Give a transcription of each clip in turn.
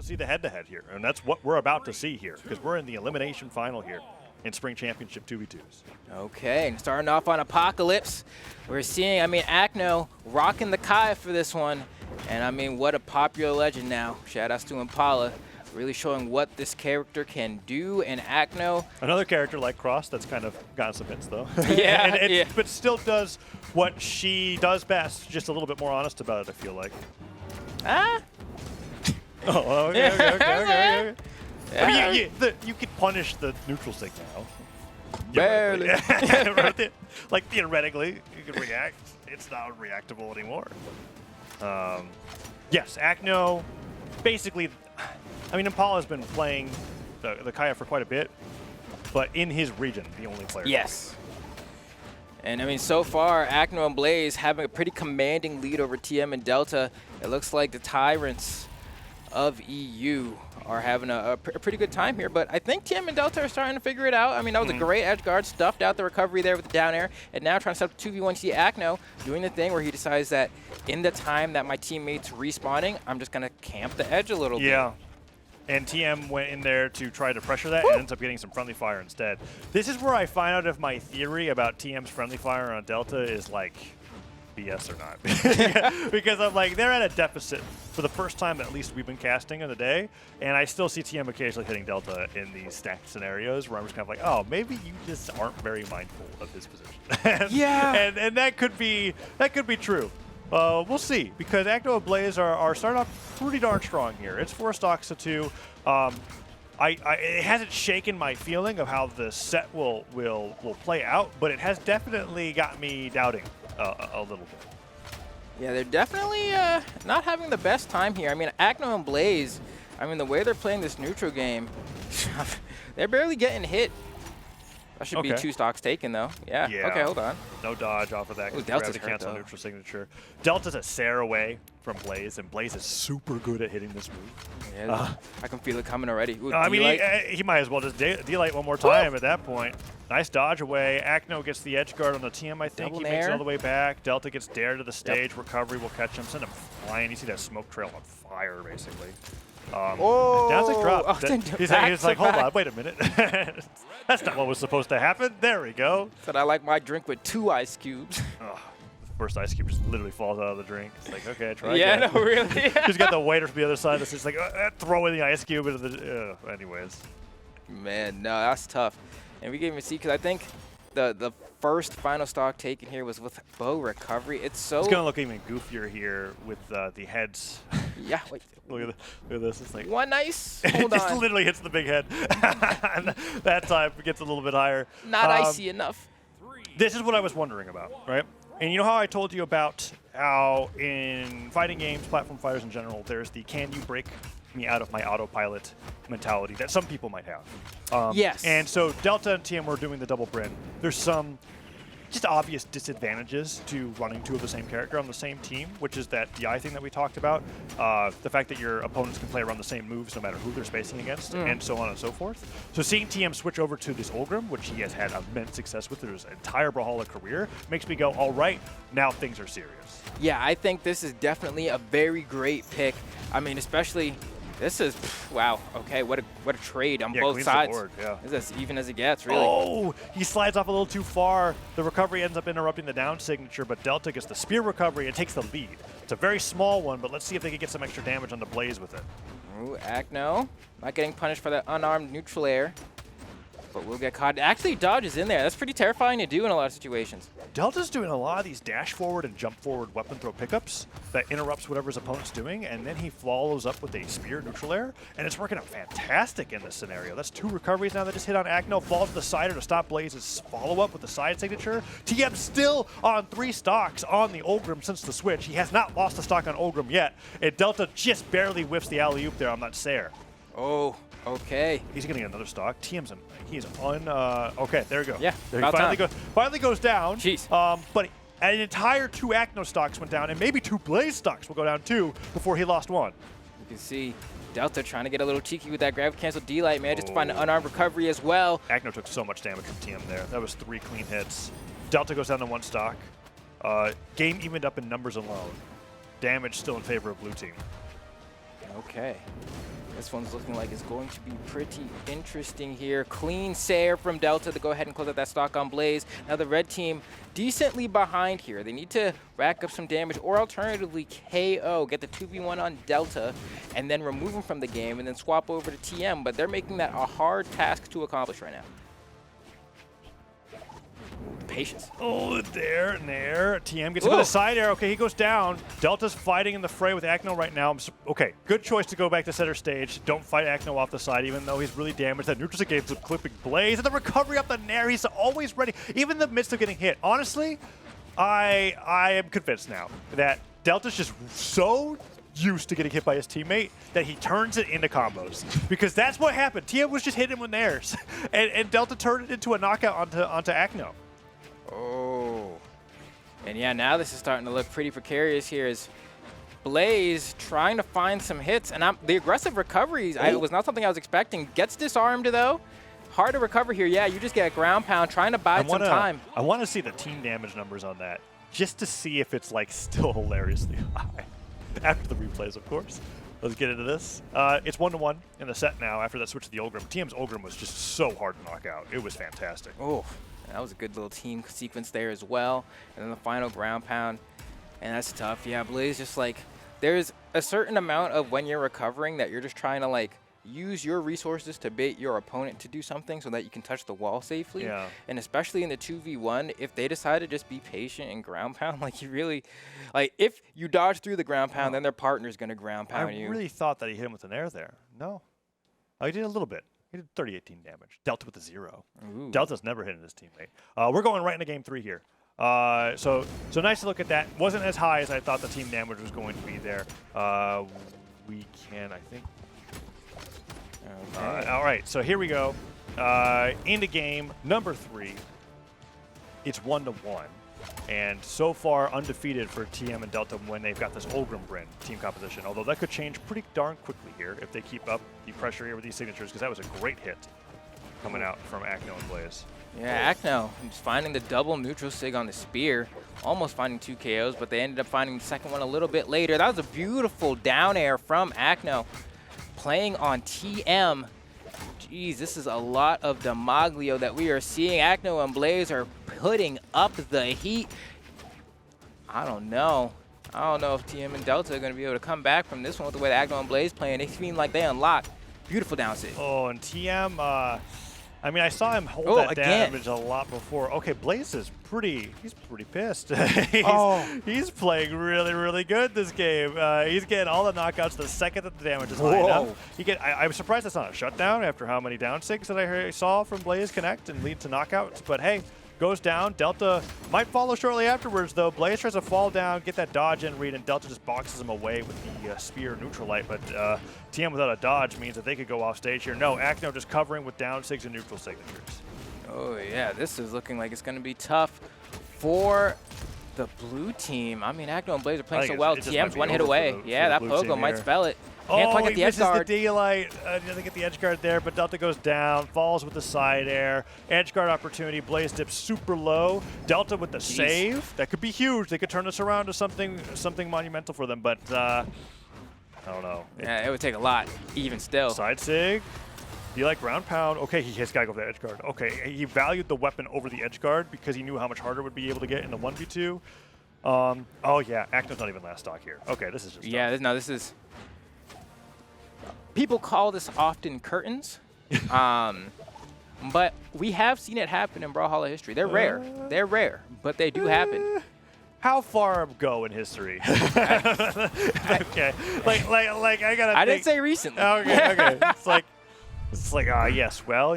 see the head-to-head here, and that's what we're about to see here, because we're in the elimination final here in Spring Championship 2v2s. Okay, and starting off on Apocalypse, we're seeing, I mean, Acno rocking the Kai for this one, and I mean, what a popular legend now. Shoutouts to Impala, really showing what this character can do, and Acno. Another character like Cross that's kind of gotten some hits, though. Yeah, But still does what she does best, just a little bit more honest about it, I feel like. Ah? Oh, okay. I mean, you can punish the neutral sig now. Barely. Like, theoretically, you can react. It's not reactable anymore. Yes, Acno, basically, I mean, Impala's been playing the Kaya for quite a bit, but in his region, the only player. Yes. And I mean, so far, Acno and Blaze having a pretty commanding lead over TM and Delta. It looks like the Tyrants of EU are having a pretty good time here, but I think TM and Delta are starting to figure it out. I mean, that was a great edge guard, stuffed out the recovery there with the down air, and now trying to set up 2v1. You see Acno doing the thing where he decides that in the time that my teammate's respawning, I'm just going to camp the edge a little bit. Yeah. And TM went in there to try to pressure that and ends up getting some friendly fire instead. This is where I find out if my theory about TM's friendly fire on Delta is like BS or not. Because I'm like, they're at a deficit for the first time at least we've been casting in the day, and I still see TM occasionally hitting Delta in these stacked scenarios where I'm just kind of like, oh, maybe you just aren't very mindful of his position. Yeah. And that could be true. We'll see, because Acno and Blaze are starting off pretty darn strong here. It's 4 stocks to 2. It hasn't shaken my feeling of how the set will play out, but it has definitely got me doubting a little bit. Yeah, they're definitely not having the best time here. I mean, Acno and Blaze, I mean, the way they're playing this neutral game, they're barely getting hit. That should be 2 stocks taken, though. Yeah. Okay, hold on. No dodge off of that. Ooh, Delta's to cancel hurt, neutral signature. Delta's a Sarah away from Blaze, and Blaze is super good at hitting this move. Yeah, I can feel it coming already. Ooh, I mean, he might as well just D-Light one more time at that point. Nice dodge away. Acno gets the edge guard on the TM, I think. He makes it all the way back. Delta gets dared to the stage. Recovery will catch him. Send him flying. You see that smoke trail on fire, basically. Downside drop. He's like, hold on, wait a minute. That's not what was supposed to happen. There we go. Said I like my drink with 2 ice cubes. First ice cube just literally falls out of the drink. It's like, okay, try again. again. Yeah, no, really. He's got the waiter from the other side that's just like, throw in the ice cube into the. Anyways. Man, no, that's tough. And we can even see, because I think the first final stock taken here was with bow recovery. It's going to look even goofier here with the heads. Yeah, wait. Look at this. It's like one ice. Hold on. It just literally hits the big head. And that time it gets a little bit higher. Not icy enough. This is what I was wondering about, right? And you know how I told you about how in fighting games, platform fighters in general, there's the can you break me out of my autopilot mentality that some people might have. Yes. And so Delta and TM were doing the double Brin. There's some just obvious disadvantages to running 2 of the same character on the same team, which is that DI thing that we talked about. The fact that your opponents can play around the same moves no matter who they're spacing against, and so on and so forth. So seeing TM switch over to this Ulgrim, which he has had immense success with through his entire Brawlhalla career, makes me go, all right, now things are serious. Yeah, I think this is definitely a very great pick. I mean, especially... This is, wow, okay, what a trade on both sides. The board, yeah. This is as even as it gets, really. Oh, he slides off a little too far. The recovery ends up interrupting the down signature, but Delta gets the spear recovery and takes the lead. It's a very small one, but let's see if they can get some extra damage on the Blaze with it. Ooh, Acno, not getting punished for that unarmed neutral air, but we'll get caught. Actually, dodge is in there. That's pretty terrifying to do in a lot of situations. Delta's doing a lot of these dash forward and jump forward weapon throw pickups that interrupts whatever his opponent's doing, and then he follows up with a spear neutral air, and it's working out fantastic in this scenario. That's 2 recoveries now that just hit on Acno, falls to the sider to stop Blaze's follow-up with the side signature. TM still on 3 stocks on the Ulgrim since the switch. He has not lost a stock on Ulgrim yet, and Delta just barely whiffs the alley-oop there on that Sayer. Oh, okay. He's getting another stock. He's okay, there we go. Yeah, there he finally goes down. Jeez. But an entire 2 Acno stocks went down, and maybe 2 Blaze stocks will go down too before he lost 1. You can see Delta trying to get a little cheeky with that grab cancel D-Light, man, just to find an unarmed recovery as well. Acno took so much damage from TM there. That was 3 clean hits. Delta goes down to 1 stock. Game evened up in numbers alone. Damage still in favor of blue team. Okay. This one's looking like it's going to be pretty interesting here. Clean save from Delta to go ahead and close out that stock on Blaze. Now the red team decently behind here. They need to rack up some damage or alternatively KO, get the 2v1 on Delta, and then remove him from the game and then swap over to TM. But they're making that a hard task to accomplish right now. Patience. Oh, there and there. TM gets hit with a side arrow. Okay, he goes down. Delta's fighting in the fray with Acno right now. Okay, good choice to go back to center stage. Don't fight Acno off the side, even though he's really damaged. That neutral game's clipping Blaze. And the recovery up the Nair. He's always ready, even in the midst of getting hit. Honestly, I am convinced now that Delta's just so used to getting hit by his teammate that he turns it into combos. Because that's what happened. TM was just hitting him with Nairs. and Delta turned it into a knockout onto Acno. Oh. And yeah, now this is starting to look pretty precarious here as Blaze trying to find some hits. And the aggressive recoveries, it was not something I was expecting. Gets disarmed though. Hard to recover here. Yeah, you just get a ground pound trying to buy some time. I want to see the team damage numbers on that just to see if it's like still hilariously high. After the replays, of course. Let's get into this. It's 1-1 in the set now after that switch to the Ulgrim. TM's Ulgrim was just so hard to knock out. It was fantastic. Oh. That was a good little team sequence there as well. And then the final ground pound. And that's tough. Yeah, Blaze just like, there's a certain amount of when you're recovering that you're just trying to like use your resources to bait your opponent to do something so that you can touch the wall safely. Yeah. And especially in the 2v1, if they decide to just be patient and ground pound, like you really, like if you dodge through the ground pound, then their partner's going to ground pound you. I really thought that he hit him with an air there. No. Oh, he did a little bit. He did 30-18 damage. Delta with a 0. Ooh. Delta's never hitting his teammate. We're going right into game 3 here. So nice to look at that. Wasn't as high as I thought the team damage was going to be there. We can, I think. Okay. All right, so here we go. Into game number 3. It's 1-1. And so far undefeated for TM and Delta when they've got this Ulgrim Bryn team composition. Although that could change pretty darn quickly here if they keep up the pressure here with these signatures, because that was a great hit coming out from Acno and Blaze. Yeah, Acno just finding the double neutral sig on the spear, almost finding 2 KOs, but they ended up finding the second one a little bit later. That was a beautiful down air from Acno, playing on TM. Jeez, this is a lot of Demaglio that we are seeing. Acno and Blaze are putting up the heat. I don't know. I don't know if TM and Delta are going to be able to come back from this one with the way that Acno and Blaze playing. They seem like they unlocked. Beautiful down sig. Oh, and TM, I mean, I saw him hold that damage a lot before. Okay, Blaze is he's pretty pissed. He's playing really, really good this game. He's getting all the knockouts the second that the damage is high enough. I'm surprised that's not a shutdown after how many down sigs that I saw from Blaze connect and lead to knockouts. But hey, goes down. Delta might follow shortly afterwards, though. Blaze tries to fall down, get that dodge in read, and Delta just boxes him away with the spear neutral light. But TM without a dodge means that they could go off stage here. No, Acno just covering with down sigs and neutral signatures. Oh, yeah, this is looking like it's going to be tough for the blue team. I mean, Acno and Blaze are playing so well. TM's one hit away. Yeah, that Pogo might spell it. Can't quite get the edge guard. The D-Light. Doesn't get the edge guard there, but Delta goes down, falls with the side air. Edge guard opportunity. Blaze dips super low. Delta with the save. That could be huge. They could turn this around to something monumental for them, but I don't know. Yeah, it would take a lot, even still. Side sig. Do you like ground pound? Okay, he has got to go for the edge guard. Okay, he valued the weapon over the edge guard because he knew how much harder it would be able to get in the 1v2. Oh yeah, Acno's not even last stock here. Okay, this is just tough. No, this is. People call this often curtains, but we have seen it happen in Brawlhalla history. They're rare, but they do happen. How far go in history? Okay, like I gotta. I didn't say recently. Okay. It's like yes. Well,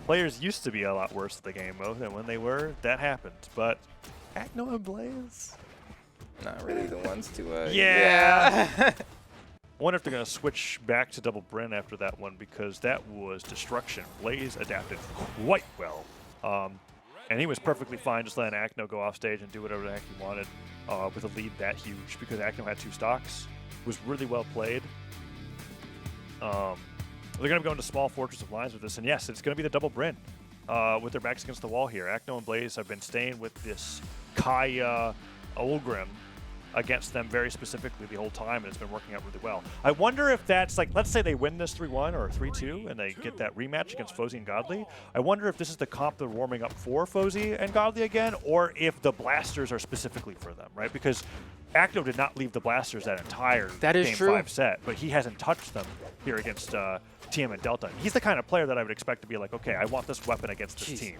players used to be a lot worse at the game mode than when they were. That happened, but Acno and Blaze, not really the ones to. Yeah. I wonder if they're going to switch back to double Bryn after that one, because that was destruction. Blaze adapted quite well. And he was perfectly fine just letting Acno go off stage and do whatever the heck he wanted with a lead that huge, because Acno had 2 stocks. It was really well played. They're going to go into small fortress of lines with this, and yes, it's going to be the double Bryn with their backs against the wall here. Acno and Blaze have been staying with this Kaya Ulgrim against them very specifically the whole time, and it's been working out really well. I wonder if that's like, let's say they win this 3-1 or 3-2, and they get that rematch against Fozy and Godly. I wonder if this is the comp they're warming up for Fozy and Godly again, or if the blasters are specifically for them, right? Because Acno did not leave the blasters that entire Game 5 set, but he hasn't touched them here against TM and Delta. He's the kind of player that I would expect to be like, okay, I want this weapon against this team.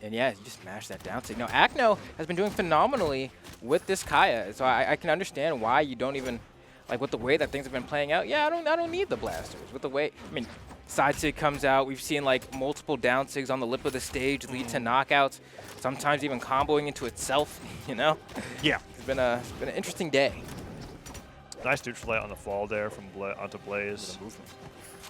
And yeah, you just mash that down. So, Acno has been doing phenomenally with this Kaya. So I can understand why you don't even, like with the way that things have been playing out, yeah, I don't need the blasters. With the way, I mean, side sig comes out. We've seen like multiple down sigs on the lip of the stage lead to knockouts, sometimes even comboing into itself, Yeah. It's been an interesting day. Nice neutral light on the fall there from onto Blaze.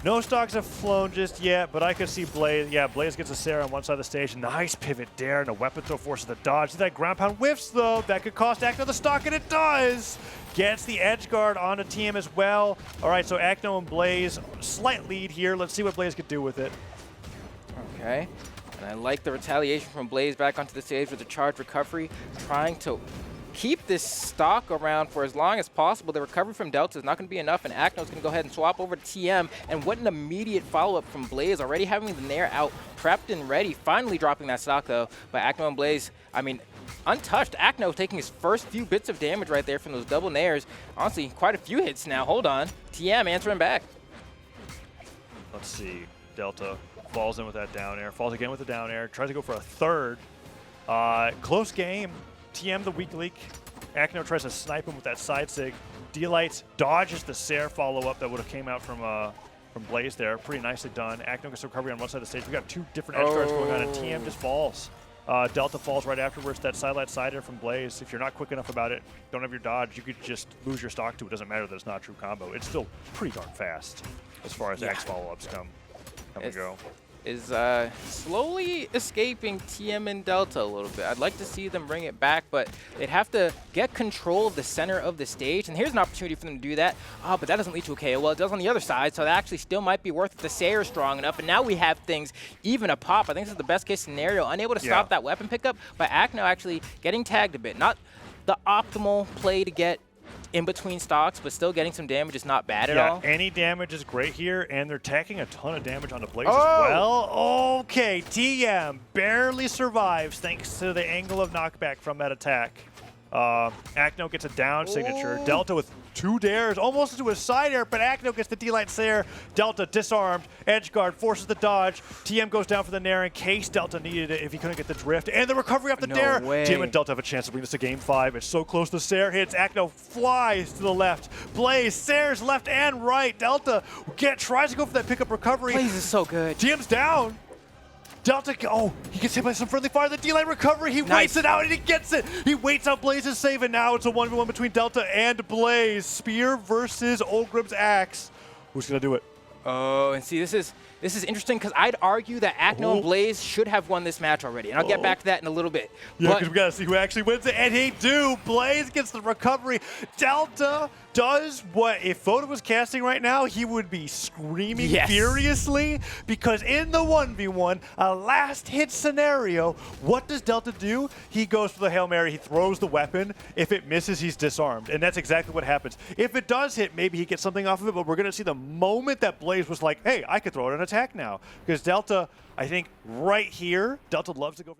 No stocks have flown just yet, but I could see Blaze. Yeah, Blaze gets a Sarah on one side of the stage. Nice pivot dare, and a weapon throw forces the dodge. See that ground pound whiffs, though. That could cost Acno the stock, and it does. Gets the edge guard onto TM as well. All right, so Acno and Blaze, slight lead here. Let's see what Blaze could do with it. Okay. And I like the retaliation from Blaze back onto the stage with the charge recovery, trying to keep this stock around for as long as possible. The recovery from Delta is not going to be enough, and Acno's going to go ahead and swap over to TM. And what an immediate follow-up from Blaze, already having the Nair out, prepped and ready, finally dropping that stock, though, by Acno and Blaze. I mean, untouched. Acno taking his first few bits of damage right there from those double Nairs. Honestly, quite a few hits now. Hold on. TM answering back. Let's see. Delta falls in with that down air, falls again with the down air, tries to go for a third. Close game. TM the weak leak. Acno tries to snipe him with that side sig. D-Lights dodges the Sair follow-up that would have came out from Blaze there. Pretty nicely done. Acno gets recovery on one side of the stage. We got two different edge guards going on, and TM just falls. Delta falls right afterwards. That side-light side air from Blaze. If you're not quick enough about it, don't have your dodge, you could just lose your stock to it. Doesn't matter that it's not a true combo. It's still pretty darn fast as far as X follow-ups come and go. Is slowly escaping TM and Delta a little bit. I'd like to see them bring it back, but they'd have to get control of the center of the stage, and here's an opportunity for them to do that. But that doesn't lead to a KO. Well, it does on the other side, so that actually still might be worth it. The Sair is strong enough, and now we have things even a pop. I think this is the best case scenario. Unable to stop that weapon pickup, but Acno actually getting tagged a bit. Not the optimal play to get in between stocks, but still getting some damage is not bad at all. Any damage is great here, and they're tacking a ton of damage on the Blaze as well. Okay, TM barely survives thanks to the angle of knockback from that attack. Acno gets a down signature. Delta with two dares, almost into a side air, but Acno gets the D-Light Sair. Delta disarmed. Edge guard forces the dodge. TM goes down for the Nair in case Delta needed it if he couldn't get the drift. And the recovery off the dare. TM and Delta have a chance to bring this to Game 5. It's so close. The Sair hits. Acno flies to the left. Blaze, Sair's left and right. Delta tries to go for that pickup recovery. Blaze is so good. TM's down. Delta, he gets hit by some friendly fire. The D-Line recovery, he waits it out and he gets it. He waits out Blaze's save, and now it's a 1v1 between Delta and Blaze. Spear versus Olgrim's Axe. Who's gonna do it? Oh, and see, this is interesting because I'd argue that Acno and Blaze should have won this match already, and I'll get back to that in a little bit. Yeah, because we gotta see who actually wins it, and he do. Blaze gets the recovery. Delta does what, if Photo was casting right now, he would be screaming furiously, because in the 1v1, a last hit scenario, what does Delta do? He goes for the Hail Mary, he throws the weapon. If it misses, he's disarmed, and that's exactly what happens. If it does hit, maybe he gets something off of it, but we're gonna see the moment that Blaze was like, hey, I could throw it an attack now. Because Delta, I think right here, Delta loves to go for